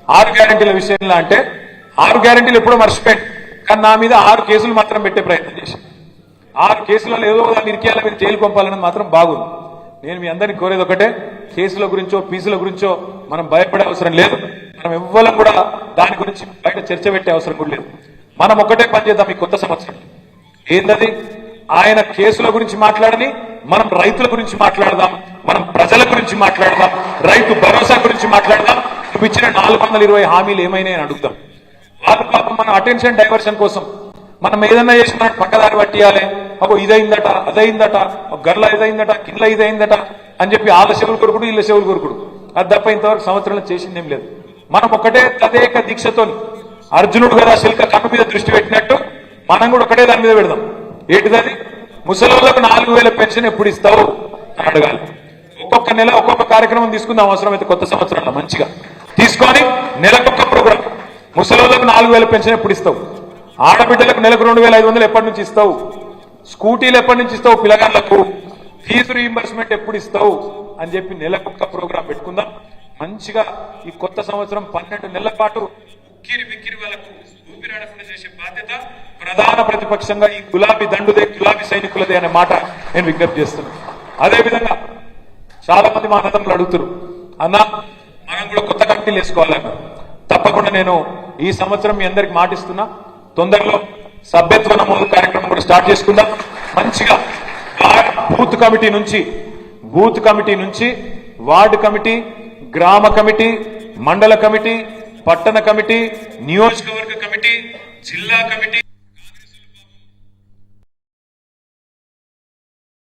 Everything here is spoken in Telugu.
6 గ్యారెంటీల విషయంలో అంటే 6 గ్యారెంటీలు ఎప్పుడో మర్చిపోయాడు, కానీ నా మీద 6 కేసులు మాత్రం పెట్టే ప్రయత్నం చేసి 6 కేసులలో ఏదో దాన్ని ఇరికేయాల మీరు జైలు పంపాలని మాత్రం బాగుంది. నేను మీ అందరినీ కోరేది ఒకటే, కేసుల గురించో ఫీజుల గురించో మనం భయపడే అవసరం లేదు. మనం ఎవ్వరం కూడా దాని గురించి బయట చర్చ పెట్టే అవసరం కూడా లేదు. మనం ఒకటే పని చేద్దాం ఈ కొత్త సంవత్సరం. ఏంటది? ఆయన కేసుల గురించి మాట్లాడని, మనం రైతుల గురించి మాట్లాడదాం, మనం ప్రజల గురించి మాట్లాడదాం, రైతు భరోసా గురించి మాట్లాడదాం. నువ్వు ఇచ్చిన 420 హామీలు ఏమైనా అని అడుగుతాం. వాళ్ళ పాపం మన అటెన్షన్ డైవర్షన్ కోసం మనం ఏదన్నా చేసి మనం పక్కదారి పట్టియాలి, అబ్బో ఇదైందట అదైందట, గర్ల ఇదైందట కింద ఇదైందట అని చెప్పి వాళ్ళ చెవులు కొరుకుడు వీళ్ళ చెవులు కొరుకుడు. అది తప్ప ఇంతవరకు సంవత్సరంలో చేసిందేం లేదు. మనం ఒకటే తదేక దీక్షతో అర్జునుడు కదా శిల్క కన్ను మీద దృష్టి పెట్టినట్టు మనం కూడా ఒకటే దాని మీద పెడదాం. ఏంటిది? ముసలిళ్ళకు 4000 పెన్షన్ ఎప్పుడు ఇస్తావు అని అడగాలి. ఒక్కొక్క నెల ఒక్కొక్క కార్యక్రమం తీసుకుందాం, అవసరమైతే కొత్త సంవత్సరంలో మంచిగా తీసుకొని నెలకొక్క ప్రోగ్రాం. ముసలిళ్ళకు 4000 పెన్షన్ ఎప్పుడు ఇస్తావు? ఆడబిడ్డలకు నెలకు 2500 ఎప్పటి నుంచి ఇస్తావు? స్కూటీలు ఎప్పటి నుంచి ఇస్తావు? పిల్లగాళ్లకు ఫీజు రీయింబర్స్మెంట్ ఎప్పుడు ఇస్తావు అని చెప్పి నెలకొక్క ప్రోగ్రాం పెట్టుకుందాం. మంచిగా ఈ కొత్త సంవత్సరం 12 నెలల పాటు ఉక్కిరి బిక్కిరి వాళ్ళకు ఊపిరాడకుండా చేసే బాధ్యత ప్రధాన ప్రతిపక్షంగా ఈ గులాబీ దండుదే గులాబీ సైనికులదే అనే మాట నేను విజ్ఞప్తి చేస్తున్నాను. అదేవిధంగా చాలా మంది మా అన్నదమ్ములు అడుగుతారు, అన్నా మనం కూడా కొత్త కమిటీలు వేసుకోవాలన్నా. తప్పకుండా నేను ఈ సంవత్సరం మీ అందరికి మాటిస్తున్నా, తొందరలో సభ్యత్వ నమోదు కార్యక్రమం కూడా స్టార్ట్ చేసుకుందాం. మంచిగా బూత్ కమిటీ నుంచి వార్డు కమిటీ, గ్రామ కమిటీ, మండల కమిటీ, పట్టణ కమిటీ, నియోజకవర్గ కమిటీ, జిల్లా కమిటీ